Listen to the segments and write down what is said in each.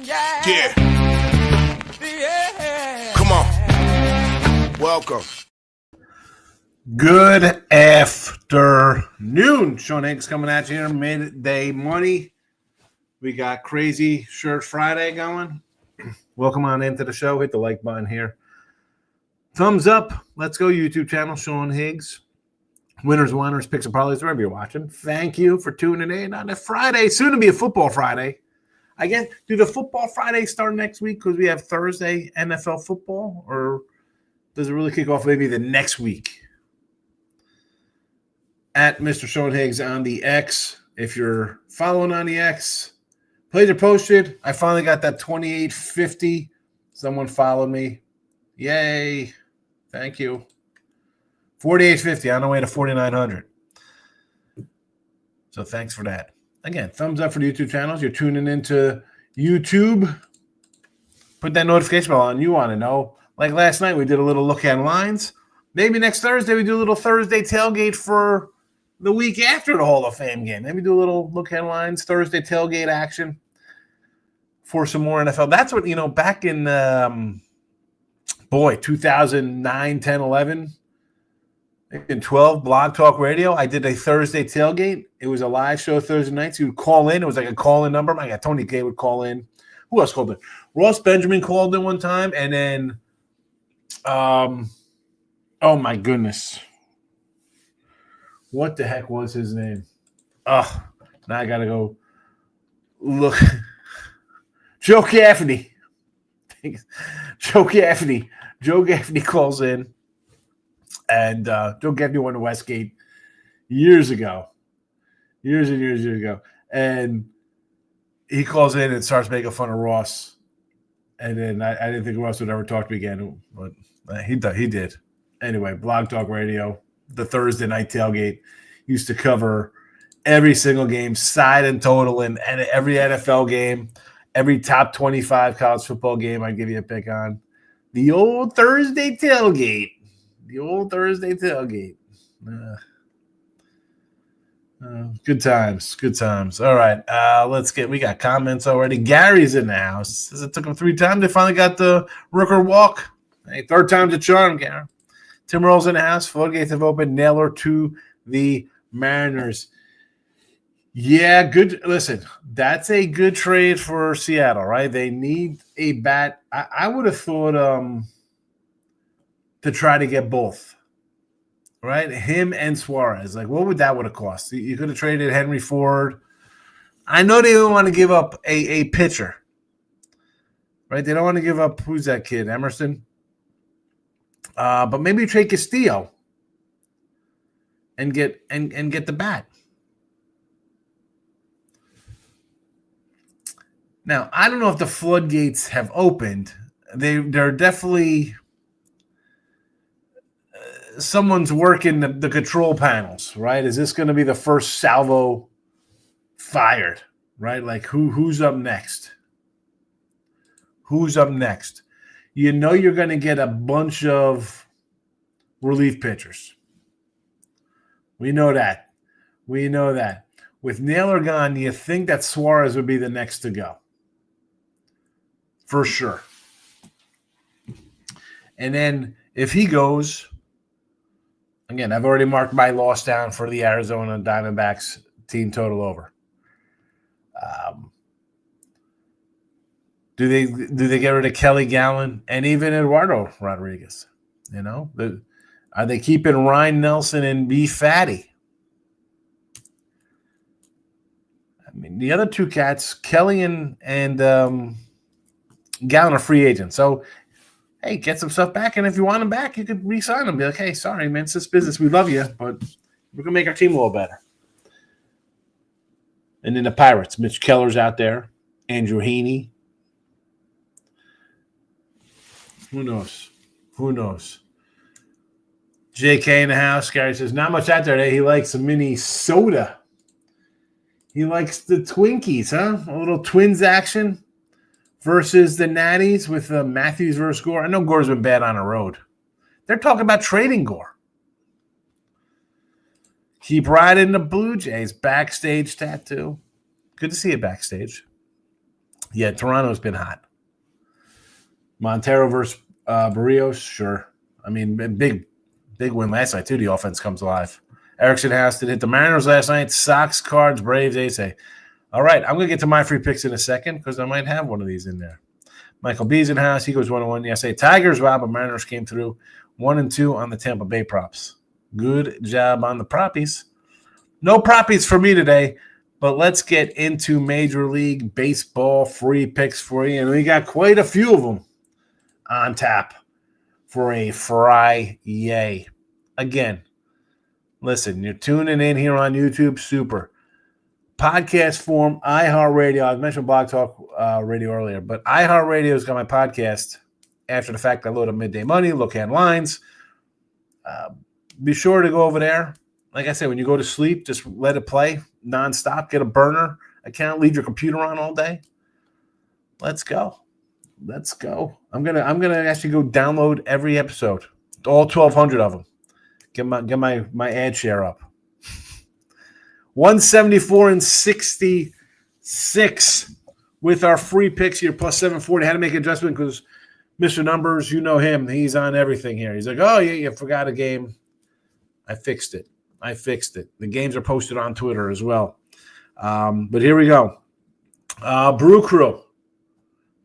Yeah. Come on. Welcome. Good afternoon. Sean Higgs coming at you here. Midday Money. We got Crazy Shirt Friday going. Welcome on into the show. Hit the like button here. Thumbs up. Let's go YouTube channel, Sean Higgs. Winners, whiners, picks, and parlays, wherever you're watching. Thank you for tuning in on a Friday. Soon to be a football Friday. I guess, do the football Friday start next week because we have Thursday NFL football? Or does it really kick off maybe the next week? At Mr. Sean Higgs on the X. If you're following on the X, plays are posted. I finally got that 2850. Someone followed me. Yay. Thank you. 4850 on the way to 4900. So thanks for that. Again, thumbs up for the YouTube channels. You're tuning into YouTube. Put that notification bell on. You want to know. Like last night, we did a little look at lines. Maybe next Thursday, we do a little Thursday tailgate for the week after the Hall of Fame game. Maybe do a little look at lines, Thursday tailgate action for some more NFL. That's what, back in, 2009, 10, 11, in 12, Blog Talk Radio, I did a Thursday tailgate. It was a live show Thursday nights. You would call in. It was like a call-in number. My God, Tony Gay would call in. Who else called in? Ross Benjamin called in one time. And then, oh, my goodness. What the heck was his name? Oh, now I got to go look. Joe Gaffney. Joe Gaffney calls in. And Joe Gaffney won the Westgate years ago. Years and years ago. And he calls in and starts making fun of Ross. And then I didn't think Ross would ever talk to me again. But he did. Anyway, Blog Talk Radio, the Thursday night tailgate, used to cover every single game, side and total, and every NFL game, every top 25 college football game I'd give you a pick on. The old Thursday tailgate. Good times. All right, we got comments already. Gary's in the house. Says it took him 3 times. They finally got the Rooker walk. Hey, 3rd time's a charm, Gary. Tim Roll's in the house. Floodgates have opened. Naylor to the Mariners. Yeah, good. Listen, that's a good trade for Seattle, right? They need a bat. I would have thought to try to get both, right? Him and Suarez. Like, what would that have cost? You could have traded Henry Ford. I know they don't want to give up a pitcher, right? They don't want to give up, who's that kid, Emerson? But maybe trade Castillo and get the bat. Now, I don't know if the floodgates have opened. They're definitely someone's working the control panels, right? Is this going to be the first salvo fired, right? Like who's up next? Who's up next? You know you're going to get a bunch of relief pitchers. We know that. With Naylor gone, you think that Suarez would be the next to go. For sure. And then if he goes, again, I've already marked my loss down for the Arizona Diamondbacks team total over. Do they get rid of Kelly Gallen and even Eduardo Rodriguez? Are they keeping Ryan Nelson and B. Fatty? I mean, the other 2 cats, Kelly and Gallen, are free agents. So, hey, get some stuff back, and if you want them back, you could re-sign them. Be like, hey, sorry, man, it's this business. We love you, but we're going to make our team a little better. And then the Pirates, Mitch Keller's out there, Andrew Heaney. Who knows? JK in the house. Gary says, not much out there today. He likes a mini soda. He likes the Twinkies, huh? A little Twins action versus the Natties with Matthews versus Gore. I know Gore's been bad on the road. They're talking about trading Gore. Keep riding the Blue Jays. Backstage tattoo. Good to see you backstage. Yeah, Toronto's been hot. Montero versus Barrios, sure. I mean, big win last night, too. The offense comes alive. Erickson has to hit the Mariners last night. Sox, Cards, Braves, Ace. All right, I'm going to get to my free picks in a second because I might have one of these in there. Michael B's in house. He goes 1-1. Yeah, I say Tigers, Rob, but Mariners came through 1-2 on the Tampa Bay props. Good job on the proppies. No proppies for me today, but let's get into Major League Baseball free picks for you. And we got quite a few of them on tap for a Friday. Again, listen, you're tuning in here on YouTube, super. Podcast form, iHeartRadio. I mentioned Blog Talk Radio earlier, but iHeartRadio's got my podcast after the fact. I load up Midday Money, look at lines. Be sure to go over there. Like I said, when you go to sleep, just let it play nonstop. Get a burner account. Leave your computer on all day. Let's go. I'm gonna actually go download every episode, all 1,200 of them. Get my ad share up. 174 and 66 with our free picks here, plus 740. Had to make an adjustment because Mr. Numbers, you know him. He's on everything here. He's like, oh, yeah, you forgot a game. I fixed it. The games are posted on Twitter as well. But here we go. Brew Crew,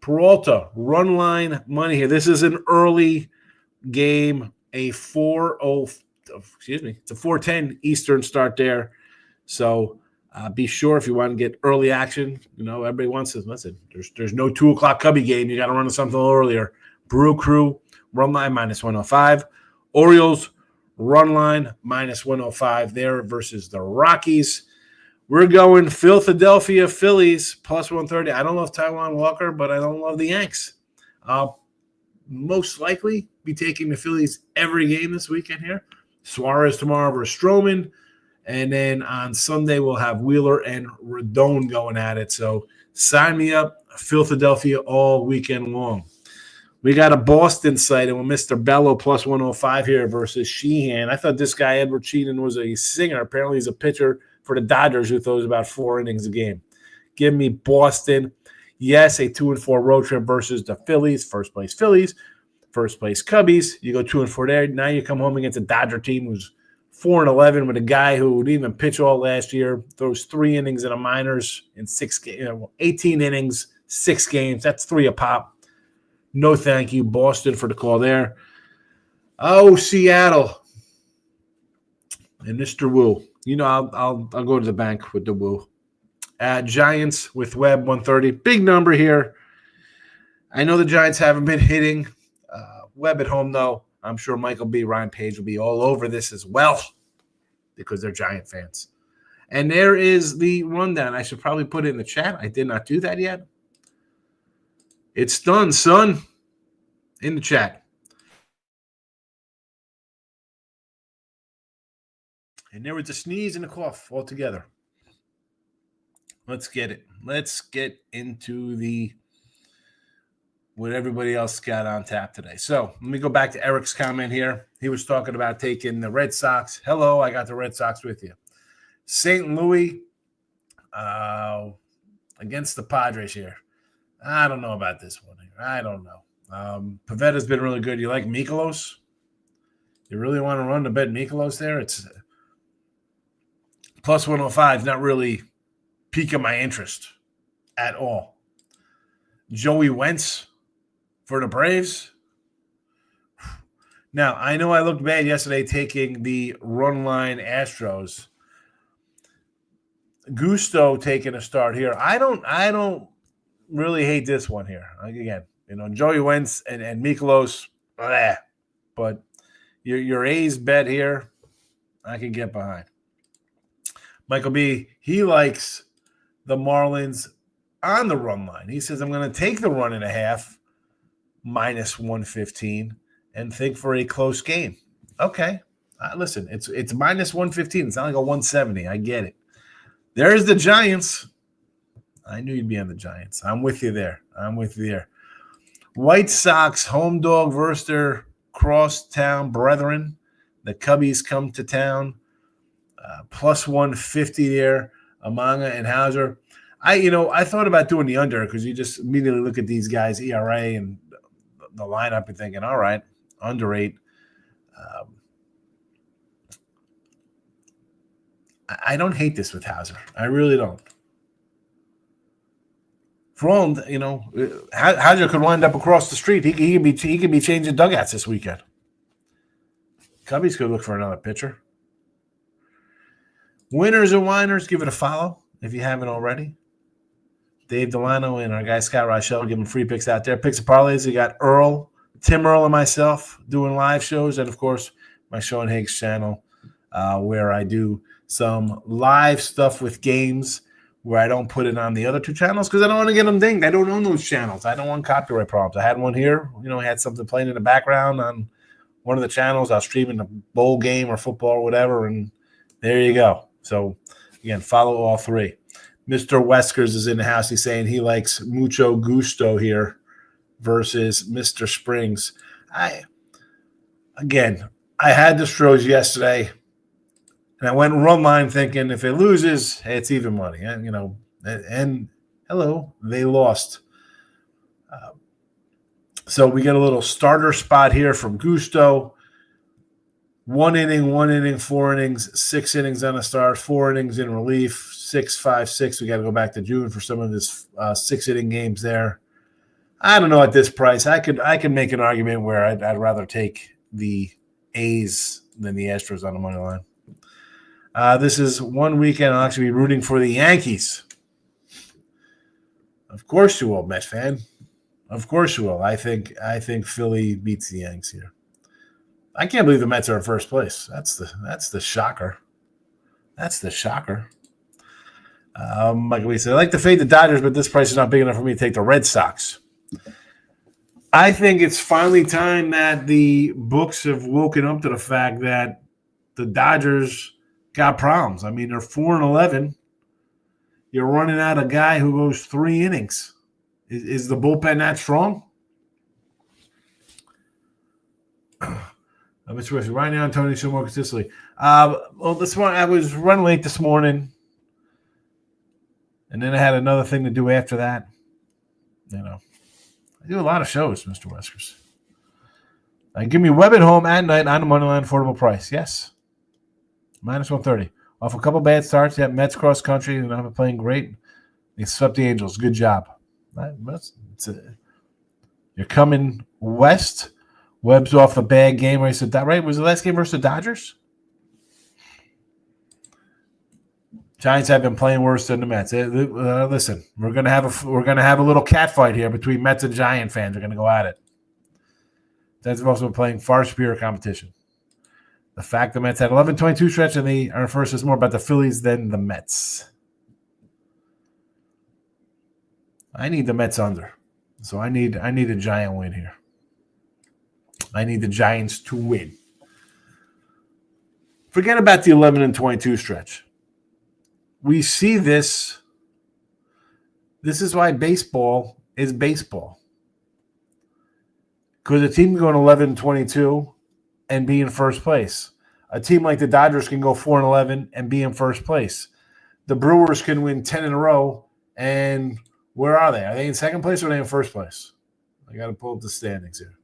Peralta, run line money here. This is an early game, it's a 4:10 Eastern start there. So be sure if you want to get early action. You know, everybody wants to listen. There's no 2 o'clock Cubby game. You got to run something a little earlier. Brew Crew, run line minus 105. Orioles, run line minus 105 there versus the Rockies. We're going Philadelphia Phillies plus 130. I don't love Taijuan Walker, but I don't love the Yanks. I'll most likely be taking the Phillies every game this weekend here. Suarez tomorrow versus Stroman. And then on Sunday, we'll have Wheeler and Rodon going at it. So sign me up, Philadelphia all weekend long. We got a Boston site, and with Mr. Bello plus 105 here versus Sheehan. I thought this guy, Edward Sheehan, was a singer. Apparently, he's a pitcher for the Dodgers who throws about 4 innings a game. Give me Boston. Yes, a 2-4 road trip versus the Phillies. First place Phillies. First place Cubbies. You go 2-4 there. Now you come home against a Dodger team who's 4-11 with a guy who didn't even pitch all last year. Throws 3 innings in the minors in 18 innings, 6 games. That's 3 a pop. No thank you, Boston, for the call there. Oh, Seattle and Mr. Wu. You know, I'll go to the bank with the Wu. Giants with Webb 130. Big number here. I know the Giants haven't been hitting. Webb at home, though. I'm sure Michael B. Ryan Page will be all over this as well because they're Giant fans. And there is the rundown. I should probably put it in the chat. I did not do that yet. It's done, son. In the chat. And there was a sneeze and a cough all together. Let's get it. Let's get into what everybody else got on tap today. So let me go back to Eric's comment here. He was talking about taking the Red Sox. Hello, I got the Red Sox with you. St. Louis against the Padres here. I don't know about this one. I don't know. Pavetta's been really good. You like Mikolas? You really want to run to bet Mikolas there? It's plus 105 is not really piquing my interest at all. Joey Wentz for the Braves. Now, I know I looked bad yesterday taking the run line Astros. Gusto taking a start here. I don't really hate this one here. Like, again, Joey Wentz and Mikolas, but your A's bet here, I can get behind. Michael B., he likes the Marlins on the run line. He says, I'm going to take the 1.5 minus 115 and think for a close game. Okay. Listen, it's minus 115. It's not like a 170. I get it. There's the Giants. I knew you'd be on the Giants. I'm with you there. White Sox home dog versus their crosstown brethren. The Cubbies come to town. Plus 150 there. Amanga and Hauser. I thought about doing the under because you just immediately look at these guys' ERA and the lineup and thinking, all right, under 8. I don't hate this with Hauser. I really don't. For all, Hauser could wind up across the street. He can be changing dugouts this weekend. Cubbies could look for another pitcher. Winners and whiners, give it a follow if you haven't already. Dave Delano and our guy Scott Rochelle giving free picks out there. Picks and parlays. You got Tim Earl, and myself doing live shows, and of course my Sean Higgs channel, where I do some live stuff with games where I don't put it on the other 2 channels because I don't want to get them dinged. I don't own those channels. I don't want copyright problems. I had one here. I had something playing in the background on one of the channels. I was streaming a bowl game or football or whatever, and there you go. So, again, follow all 3. Mr. Weskers is in the house. He's saying he likes Mucho Gusto here versus Mr. Springs. I had the Stros yesterday, and I went run line thinking if it loses, hey, it's even money. And hello, they lost. So we get a little starter spot here from Gusto. 1 inning, 4 innings, 6 innings on a start, 4 innings in relief, 6, 5, 6. We got to go back to June for some of this 6-inning games there. I don't know at this price. I could make an argument where I'd rather take the A's than the Astros on the money line. This is one weekend I'll actually be rooting for the Yankees. Of course you will, Met fan. Of course you will. I think Philly beats the Yanks here. I can't believe the Mets are in first place. That's the shocker. That's the shocker. Like we said, I like to fade the Dodgers, but this price is not big enough for me to take the Red Sox. I think it's finally time that the books have woken up to the fact that the Dodgers got problems. I mean, they're 4-11. You're running out a guy who goes 3 innings. Is the bullpen that strong? Right now, Tony show more consistently. This morning I was running late this morning, and then I had another thing to do after that. I do a lot of shows, Mr. Weskers. Give me Webb at home at night on the money line, affordable price. Yes, -130. Off a couple bad starts. Yeah, Mets cross country. They're not playing great. They swept the Angels. Good job. You're coming west. Webb's off a bad game. Right? Was the last game versus the Dodgers? Giants have been playing worse than the Mets. Listen, we're gonna have a little cat fight here between Mets and Giant fans. They're gonna go at it. Giants have also been playing far superior competition. The fact the Mets had 11-22 stretch and they are first is more about the Phillies than the Mets. I need the Mets under, so I need a Giant win here. I need the Giants to win. Forget about the 11-22 stretch. We see this. This is why baseball is baseball. Because a team can go 11-22 and be in first place. A team like the Dodgers can go 4-11 and be in first place. The Brewers can win 10 in a row, and where are they? Are they in second place or are they in first place? I got to pull up the standings here.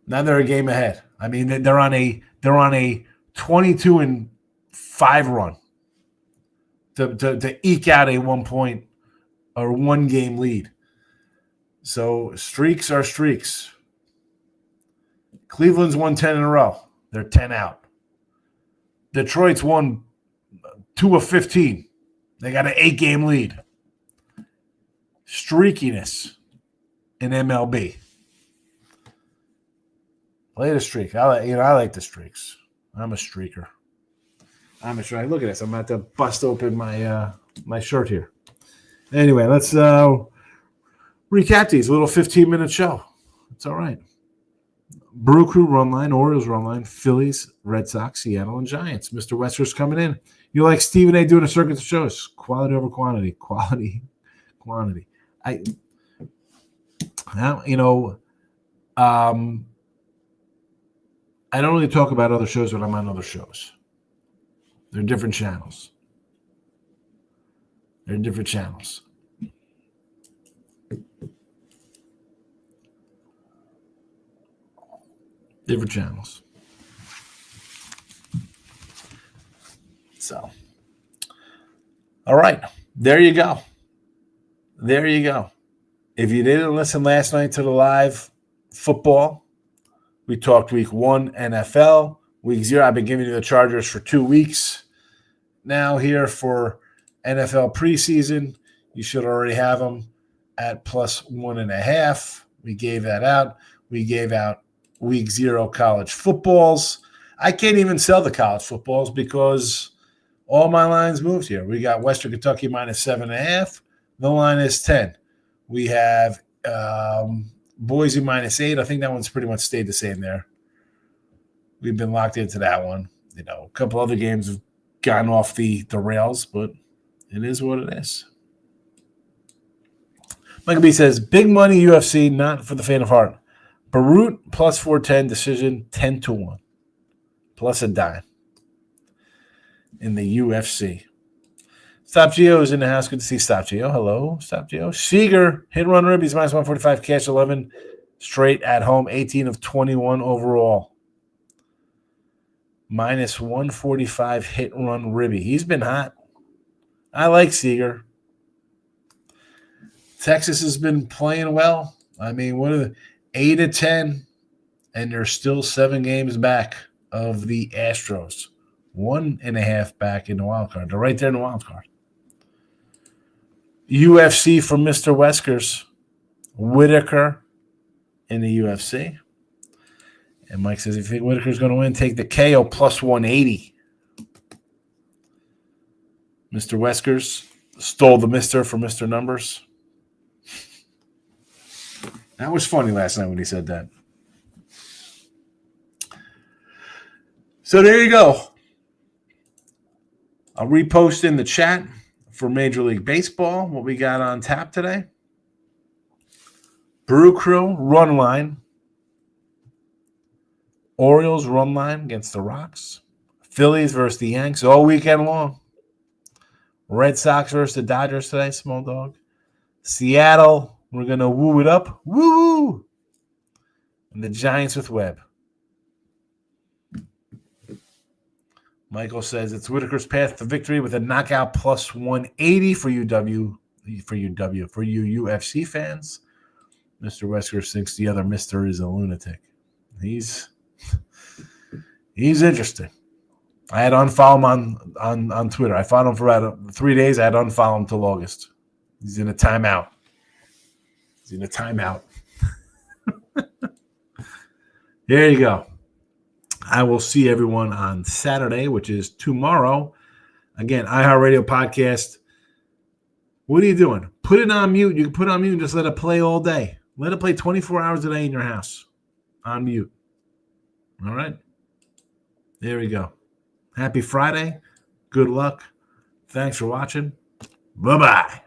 Now they're a game ahead. I mean, they're on a 22-5 run to eke out a 1 point or 1 game lead. So streaks are streaks. Cleveland's won 10 in a row. They're 10 out. Detroit's won 2 of 15. They got an 8-game lead. Streakiness in MLB. Play the streak. I like the streaks. I'm a streaker. Look at this. I'm about to bust open my shirt here. Anyway, let's recap these. A little 15-minute show. It's all right. Brew Crew run line, Orioles run line, Phillies, Red Sox, Seattle, and Giants. Mr. Wester's coming in. You like Stephen A. doing a circuit of shows. Quality over quantity. Quantity. I don't really talk about other shows when I'm on other shows. They're different channels. They're different channels. Different channels. So, all right. There you go. There you go. If you didn't listen last night to the live football, we talked week 1 NFL. Week 0, I've been giving you the Chargers for 2 weeks. Now here for NFL preseason, you should already have them at plus 1.5. We gave that out. We gave out week 0 college footballs. I can't even sell the college footballs because all my lines moved here. We got Western Kentucky minus 7.5. The line is 10. We have Boise minus 8. I think that one's pretty much stayed the same there. We've been locked into that one. You know, a couple other games have gone off the rails, but it is what it is. Michael B says, big money UFC, not for the faint of heart. Barut plus 410, decision 10-1. Plus a dime in the UFC. Stop Geo is in the house. Good to see Stop Geo. Hello, Stop Geo. Seager, hit run ribbies, minus 145, cash 11, straight at home, 18 of 21 overall. Minus 145 hit run ribby. He's been hot. I like Seager. Texas has been playing well. I mean, what are the 8-10, and they're still 7 games back of the Astros. 1.5 back in the wild card. They're right there in the wild card. UFC from Mr. Weskers. Whitaker in the UFC. And Mike says, if you think Whitaker's going to win, take the KO plus 180. Mr. Weskers stole the Mr. from Mr. Numbers. That was funny last night when he said that. So there you go. I'll repost in the chat for Major League Baseball what we got on tap today. Brew Crew run line. Orioles run line against the Rocks. Phillies versus the Yanks all weekend long. Red Sox versus the Dodgers today, small dog. Seattle, we're going to woo it up. Woo! And the Giants with Webb. Michael says it's Whitaker's path to victory with a knockout plus 180 for you UFC fans. Mr. Weskers thinks the other Mr. is a lunatic. He's interesting. I had to unfollow him on Twitter. I followed him for about 3 days. I had to unfollow him till August. He's in a timeout. There you go. I will see everyone on Saturday, which is tomorrow. Again, iHeartRadio podcast. What are you doing? Put it on mute. You can put it on mute and just let it play all day. Let it play 24 hours a day in your house on mute. All right? There we go. Happy Friday. Good luck. Thanks for watching. Bye-bye.